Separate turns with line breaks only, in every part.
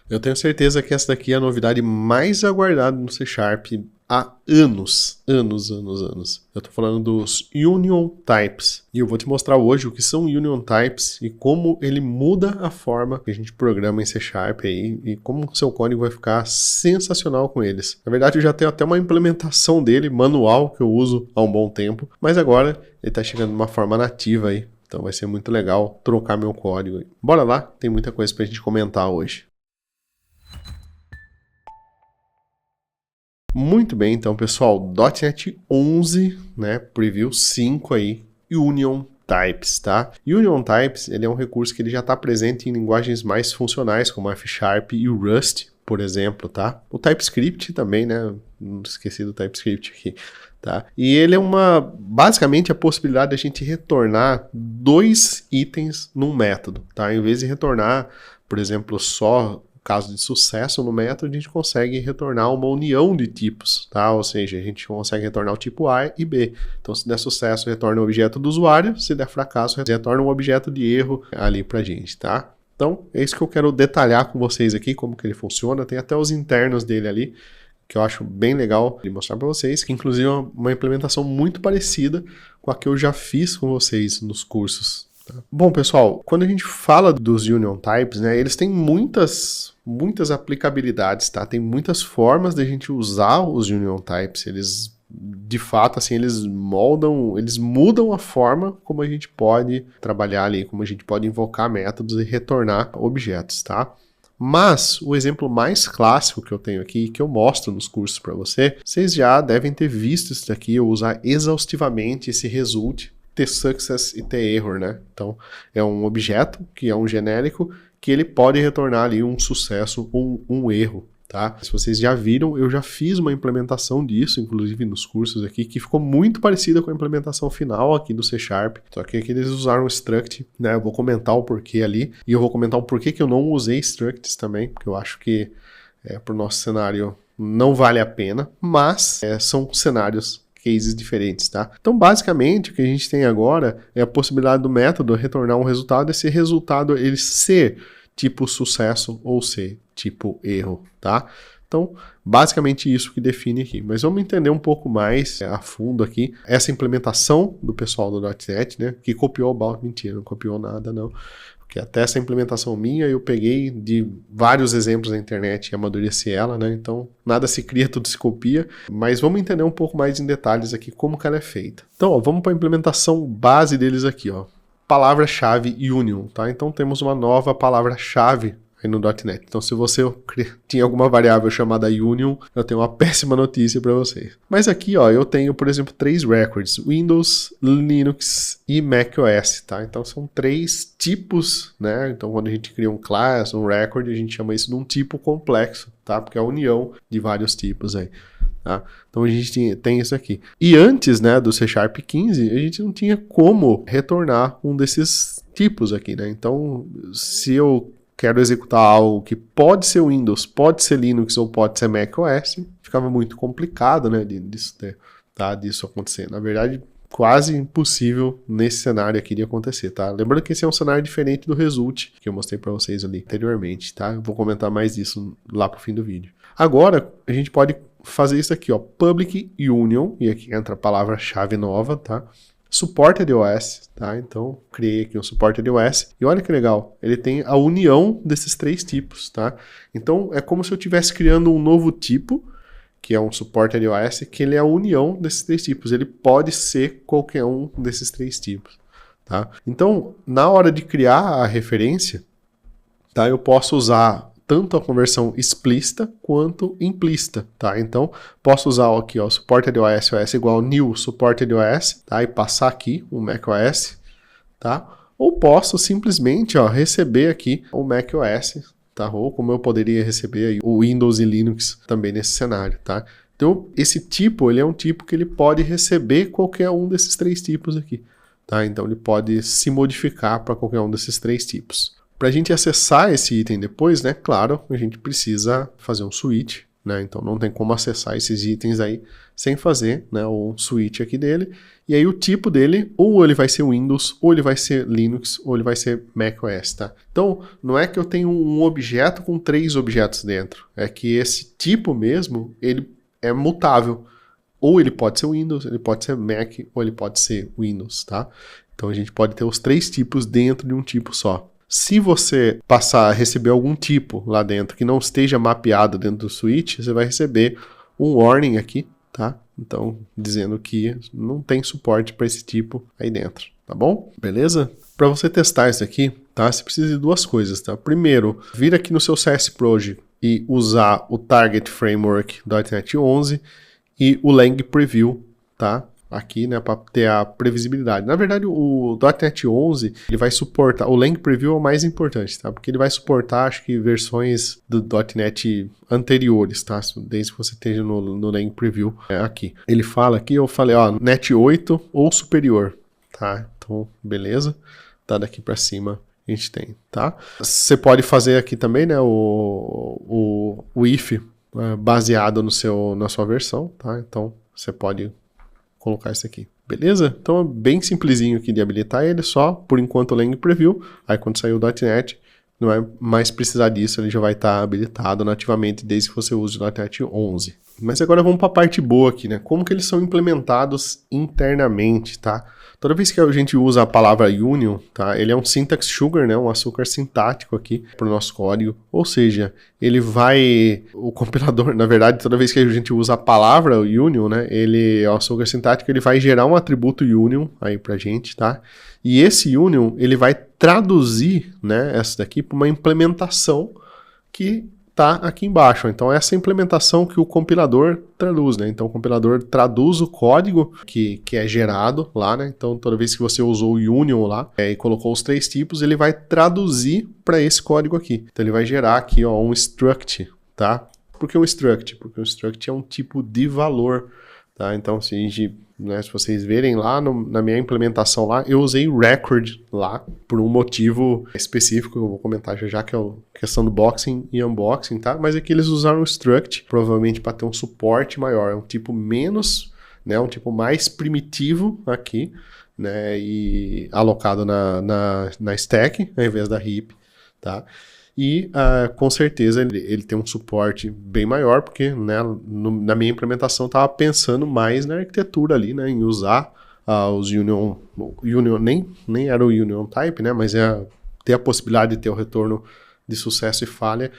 Eu tenho certeza que essa daqui é a novidade mais aguardada no C Sharp há anos. Eu tô falando dos Union Types. E eu vou te mostrar hoje o que são Union Types e como ele muda a forma que a gente programa em C Sharp aí e como o seu código vai ficar sensacional com eles. Na verdade, eu já tenho até uma implementação dele, manual, que eu uso há um bom tempo, mas agora ele tá chegando de uma forma nativa aí. Então vai ser muito legal trocar meu código aí. Bora lá, tem muita coisa pra gente comentar hoje. Muito bem, então, pessoal, .NET 11, né, Preview 5 aí, Union Types, tá? Union Types, ele é um recurso que ele já está presente em linguagens mais funcionais, como a F Sharp e o Rust, por exemplo, tá? O TypeScript também, né? Não esqueci do TypeScript aqui, tá? E ele é basicamente a possibilidade de a gente retornar 2 itens num método, tá? Em vez de retornar, por exemplo, só caso de sucesso no método, a gente consegue retornar uma união de tipos, tá? Ou seja, a gente consegue retornar o tipo A e B. Então, se der sucesso, retorna o objeto do usuário, se der fracasso, retorna um objeto de erro ali pra gente, tá? Então, é isso que eu quero detalhar com vocês aqui, como que ele funciona. Tem até os internos dele ali, que eu acho bem legal de mostrar para vocês, que inclusive é uma implementação muito parecida com a que eu já fiz com vocês nos cursos. Tá? Bom, pessoal, quando a gente fala dos Union Types, né, eles têm muitas aplicabilidades, tá? Tem muitas formas de a gente usar os Union Types. Eles, de fato, assim, eles mudam a forma como a gente pode trabalhar ali, como a gente pode invocar métodos e retornar objetos, tá? Mas o exemplo mais clássico que eu tenho aqui, que eu mostro nos cursos para vocês já devem ter visto isso daqui, eu usar exaustivamente esse result, tSuccess e tError, né? Então, é um objeto que é um genérico que ele pode retornar ali um sucesso ou um erro, tá? Se vocês já viram, eu já fiz uma implementação disso, inclusive nos cursos aqui, que ficou muito parecida com a implementação final aqui do C Sharp, só que aqui eles usaram o struct, né? Eu vou comentar o porquê ali, e eu vou comentar o porquê que eu não usei structs também, porque eu acho que para o nosso cenário não vale a pena, mas são cenários cases diferentes, tá? Então, basicamente, o que a gente tem agora é a possibilidade do método retornar um resultado, esse resultado ele ser tipo sucesso ou ser tipo erro, tá? Então, basicamente isso que define aqui. Mas vamos entender um pouco mais a fundo aqui essa implementação do pessoal do .NET, né? Que copiou mentira, não copiou nada, não. Porque até essa implementação minha eu peguei de vários exemplos na internet e amadureci ela, né? Então, nada se cria, tudo se copia. Mas vamos entender um pouco mais em detalhes aqui como que ela é feita. Então, ó, vamos para a implementação base deles aqui, ó. Palavra-chave Union, tá? Então, temos uma nova palavra-chave aí no .NET. Então, se você tinha alguma variável chamada Union, eu tenho uma péssima notícia para vocês. Mas aqui, ó, eu tenho, por exemplo, 3 records: Windows, Linux e macOS, tá? Então, são 3 tipos, né? Então, quando a gente cria um class, um record, a gente chama isso de um tipo complexo, tá? Porque é a união de vários tipos aí. Tá? Então a gente tem isso aqui. E antes, né, do C Sharp 15, a gente não tinha como retornar um desses tipos aqui, né? Então, se eu quero executar algo que pode ser Windows, pode ser Linux ou pode ser macOS, ficava muito complicado, né, disso acontecer. Na verdade, quase impossível nesse cenário aqui de acontecer, tá? Lembrando que esse é um cenário diferente do result que eu mostrei para vocês ali anteriormente, tá? Eu vou comentar mais disso lá pro fim do vídeo. Agora, a gente pode fazer isso aqui, ó, Public Union, e aqui entra a palavra-chave nova, tá? Supported OS, tá? Então, criei aqui um Supported OS, e olha que legal, ele tem a união desses 3 tipos, tá? Então, é como se eu estivesse criando um novo tipo, que é um Supported OS, que ele é a união desses 3 tipos, ele pode ser qualquer um desses 3 tipos, tá? Então, na hora de criar a referência, tá? Eu posso usar tanto a conversão explícita quanto implícita, tá? Então, posso usar aqui, ó, supported OS igual new supported OS, tá? E passar aqui o macOS, tá? Ou posso simplesmente, ó, receber aqui o macOS, tá? Ou como eu poderia receber aí o Windows e Linux também nesse cenário, tá? Então, esse tipo, ele é um tipo que ele pode receber qualquer um desses 3 tipos aqui, tá? Então, ele pode se modificar para qualquer um desses 3 tipos. Para a gente acessar esse item depois, né, claro, a gente precisa fazer um switch, né? Então não tem como acessar esses itens aí sem fazer, né, o switch aqui dele. E aí o tipo dele, ou ele vai ser Windows, ou ele vai ser Linux, ou ele vai ser macOS, tá? Então não é que eu tenho um objeto com 3 objetos dentro, é que esse tipo mesmo, ele é mutável. Ou ele pode ser Windows, ele pode ser Mac, ou ele pode ser Windows, tá? Então a gente pode ter os 3 tipos dentro de um tipo só. Se você passar a receber algum tipo lá dentro que não esteja mapeado dentro do switch, você vai receber um warning aqui, tá? Então, dizendo que não tem suporte para esse tipo aí dentro, tá bom? Beleza? Para você testar isso aqui, tá? Você precisa de 2 coisas, tá? Primeiro, vir aqui no seu CS Project e usar o Target Framework .NET 11 e o Lang Preview, tá? Aqui, né, para ter a previsibilidade. Na verdade, o .NET 11, ele vai suportar, o Lang Preview é o mais importante, tá? Porque ele vai suportar, acho que, versões do .NET anteriores, tá? Desde que você esteja no Lang Preview aqui. Ele fala aqui, eu falei, ó, NET 8 ou superior, tá? Então, beleza. Tá daqui para cima a gente tem, tá? Você pode fazer aqui também, né, o if baseado na sua versão, tá? Então, você pode colocar isso aqui, beleza? Então é bem simplesinho aqui de habilitar ele, só por enquanto o Lang Preview, aí quando sair o .NET, não vai mais precisar disso, ele já vai estar habilitado nativamente desde que você use o .NET 11. Mas agora vamos para a parte boa aqui, né? Como que eles são implementados internamente, tá? Toda vez que a gente usa a palavra union, tá? Ele é um syntax sugar, né? Um açúcar sintático aqui para o nosso código. Ou seja, ele vai... O compilador, na verdade, toda vez que a gente usa a palavra union, né? Ele é um açúcar sintático, ele vai gerar um atributo union aí pra gente, tá? E esse union, ele vai traduzir, né? Essa daqui para uma implementação que tá aqui embaixo. Então essa implementação que o compilador traduz, né? Então o compilador traduz o código que é gerado lá, né? Então toda vez que você usou o union lá e colocou os 3 tipos, ele vai traduzir para esse código aqui. Então ele vai gerar aqui, ó, um struct, tá? Por que um struct? Porque um struct é um tipo de valor, tá? Então se a gente, né, se vocês verem lá na minha implementação lá, eu usei record lá por um motivo específico que eu vou comentar já que é a questão do boxing e unboxing, tá? Mas aqui eles usaram o struct, provavelmente para ter um suporte maior, é um tipo menos, né, um tipo mais primitivo aqui, né, e alocado na stack ao invés da heap, tá? E com certeza ele tem um suporte bem maior, porque, né, na minha implementação estava pensando mais na arquitetura ali, né, em usar os union nem era o union type, né, mas ter a possibilidade de ter o retorno de sucesso e falha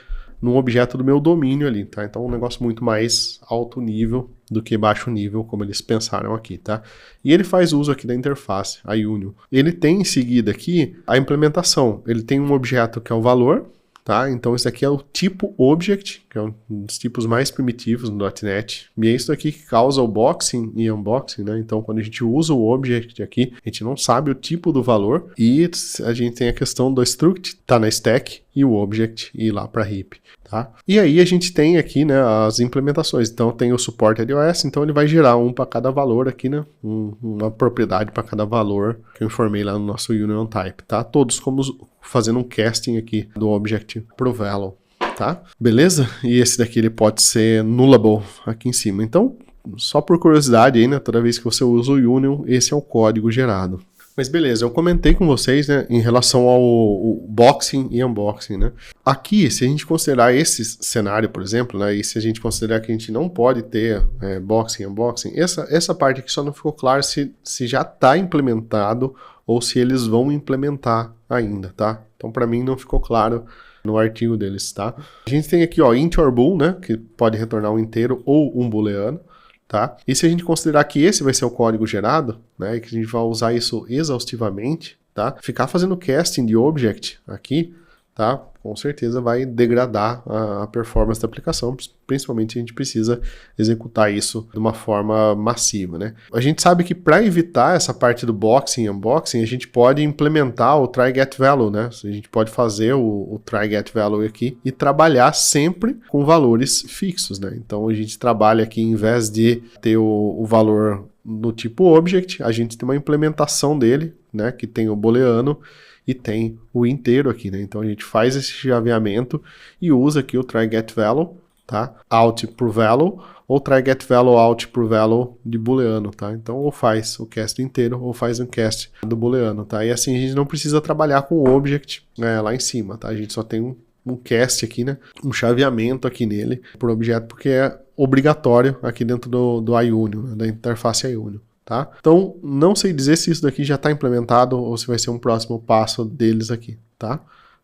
num objeto do meu domínio ali, tá? Então um negócio muito mais alto nível do que baixo nível, como eles pensaram aqui, tá? E ele faz uso aqui da interface, a union. Ele tem em seguida aqui a implementação. Ele tem um objeto que é o valor, tá? Então isso aqui é o tipo object, que é um dos tipos mais primitivos no .NET. E é isso aqui que causa o boxing e unboxing, né? Então quando a gente usa o object aqui, a gente não sabe o tipo do valor e a gente tem a questão do struct, tá na stack, e o object ir lá para heap, tá? E aí a gente tem aqui, né, as implementações. Então tem o suporte iOS, então ele vai gerar um para cada valor aqui, né? Uma propriedade para cada valor que eu informei lá no nosso union type, tá? Todos como fazendo um casting aqui do object pro value, tá? Beleza? E esse daqui ele pode ser nullable aqui em cima. Então, só por curiosidade aí, né? Toda vez que você usa o union, esse é o código gerado. Mas beleza, eu comentei com vocês, né, em relação ao boxing e unboxing, né? Aqui, se a gente considerar esse cenário, por exemplo, né, e se a gente considerar que a gente não pode ter boxing e unboxing, essa parte aqui só não ficou claro se já está implementado ou se eles vão implementar ainda, tá? Então, para mim, não ficou claro no artigo deles, tá? A gente tem aqui, ó, int or bool, né, que pode retornar um inteiro ou um booleano, tá? E se a gente considerar que esse vai ser o código gerado, né, e que a gente vai usar isso exaustivamente, tá? Ficar fazendo casting de object aqui, tá? Com certeza vai degradar a performance da aplicação, principalmente se a gente precisa executar isso de uma forma massiva, né? A gente sabe que para evitar essa parte do boxing e unboxing, a gente pode implementar o try-get-value, né? A gente pode fazer o try-get-value aqui e trabalhar sempre com valores fixos, né? Então a gente trabalha aqui, em vez de ter o valor no tipo object, a gente tem uma implementação dele, né? Que tem o booleano e tem o inteiro aqui, né? Então a gente faz esse chaveamento e usa aqui o try-get-value tá? Out por value, ou try get value out por value de booleano, tá? Então, ou faz o cast inteiro, ou faz um cast do booleano, tá? E assim a gente não precisa trabalhar com o object lá em cima, tá? A gente só tem um cast aqui, né? Um chaveamento aqui nele por objeto, porque é obrigatório aqui dentro do iUnio, né? Da interface iUnio, tá? Então, não sei dizer se isso daqui já está implementado ou se vai ser um próximo passo deles aqui, tá?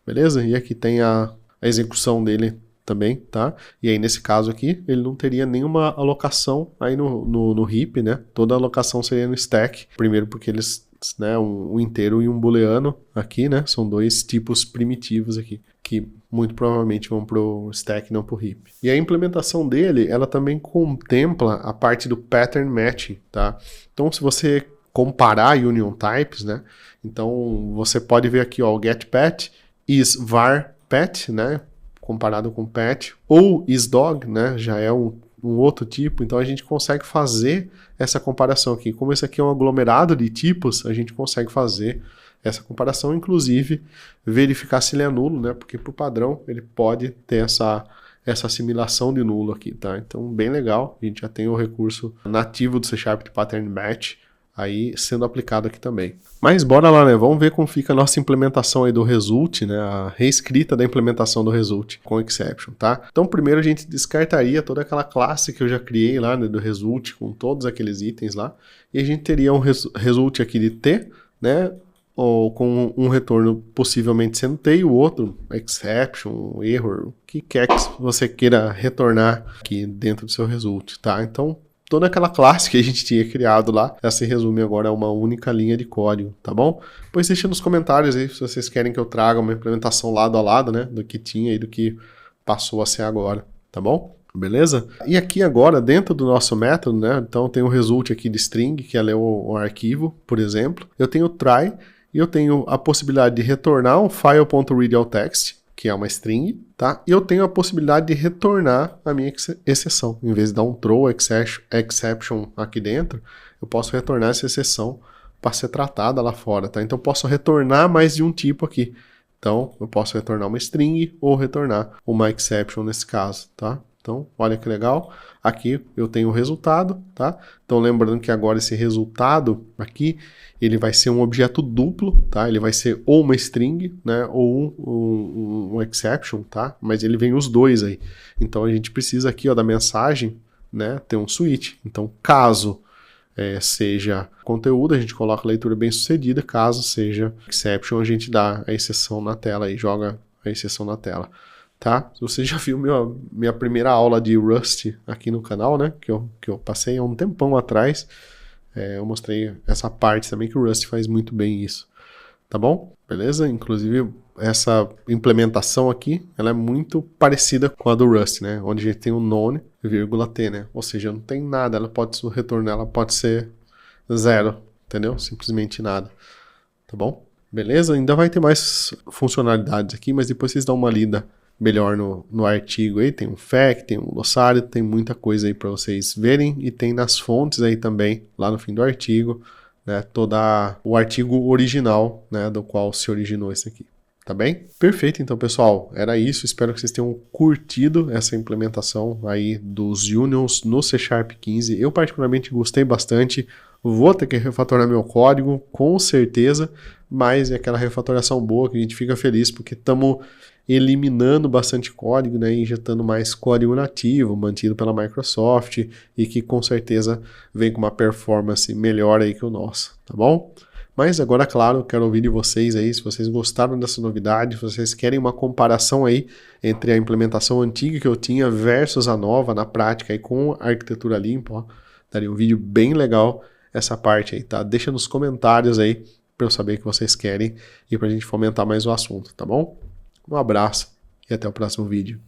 Beleza? E aqui tem a execução dele também, tá? E aí, nesse caso aqui, ele não teria nenhuma alocação aí no heap, né? Toda a alocação seria no stack. Primeiro porque eles, né, um inteiro e um booleano aqui, né? São dois tipos primitivos aqui, que muito provavelmente vão pro stack, não pro heap. E a implementação dele, ela também contempla a parte do pattern matching, tá? Então, se você comparar union types, né? Então, você pode ver aqui, ó, o getPat is var pet, né? Comparado com pet, ou isDog, né? Já é um outro tipo, então a gente consegue fazer essa comparação aqui. Como esse aqui é um aglomerado de tipos, a gente consegue fazer essa comparação, inclusive verificar se ele é nulo, né? Porque por padrão ele pode ter essa assimilação de nulo aqui, tá? Então, bem legal, a gente já tem o recurso nativo do C# de Pattern Match aí sendo aplicado aqui também. Mas bora lá, né? Vamos ver como fica a nossa implementação aí do result, né? A reescrita da implementação do result com exception, tá? Então, primeiro a gente descartaria toda aquela classe que eu já criei lá, né, do result com todos aqueles itens lá, e a gente teria um result aqui de T, né? Ou com um retorno possivelmente sendo T e o outro exception, error, o que quer que você queira retornar aqui dentro do seu result, tá? Então, toda aquela classe que a gente tinha criado lá, ela se resume agora a uma única linha de código, tá bom? Pois deixa nos comentários aí se vocês querem que eu traga uma implementação lado a lado, né, do que tinha e do que passou a ser agora, tá bom? Beleza? E aqui agora, dentro do nosso método, né, então tem o result aqui de string, que é ler o arquivo, por exemplo. Eu tenho o try e eu tenho a possibilidade de retornar um file.readAllText, que é uma string, tá? E eu tenho a possibilidade de retornar a minha exceção. Em vez de dar um throw exception aqui dentro, eu posso retornar essa exceção para ser tratada lá fora, tá? Então eu posso retornar mais de um tipo aqui. Então eu posso retornar uma string ou retornar uma exception nesse caso, tá? Então, olha que legal. Aqui eu tenho o resultado, tá? Então, lembrando que agora esse resultado aqui, ele vai ser um objeto duplo, tá? Ele vai ser ou uma string, né? Ou um exception, tá? Mas ele vem os dois aí. Então, a gente precisa aqui, ó, da mensagem, né? Ter um switch. Então, caso seja conteúdo, a gente coloca leitura bem sucedida. Caso seja exception, a gente dá a exceção na tela e joga a exceção na tela. Tá? Se você já viu minha primeira aula de Rust aqui no canal, né? Que eu passei há um tempão atrás, eu mostrei essa parte também que o Rust faz muito bem isso. Tá bom? Beleza? Inclusive, essa implementação aqui, ela é muito parecida com a do Rust, né? Onde a gente tem o none, vírgula t, né? Ou seja, não tem nada, ela pode retornar, ela pode ser zero, entendeu? Simplesmente nada. Tá bom? Beleza? Ainda vai ter mais funcionalidades aqui, mas depois vocês dão uma lida melhor no artigo aí, tem um FAQ, tem um glossário, tem muita coisa aí para vocês verem, e tem nas fontes aí também, lá no fim do artigo, né, todo o artigo original, né, do qual se originou esse aqui, tá bem? Perfeito, então pessoal, era isso, espero que vocês tenham curtido essa implementação aí dos unions no C# 15, eu particularmente gostei bastante, vou ter que refatorar meu código, com certeza, mas é aquela refatoração boa que a gente fica feliz, porque estamos eliminando bastante código, né, injetando mais código nativo, mantido pela Microsoft, e que com certeza vem com uma performance melhor aí que o nosso, tá bom? Mas agora, claro, quero ouvir de vocês aí, se vocês gostaram dessa novidade, se vocês querem uma comparação aí entre a implementação antiga que eu tinha versus a nova na prática aí com a arquitetura limpa, ó, daria um vídeo bem legal essa parte aí, tá? Deixa nos comentários aí para eu saber o que vocês querem e para a gente fomentar mais o assunto, tá bom? Um abraço e até o próximo vídeo.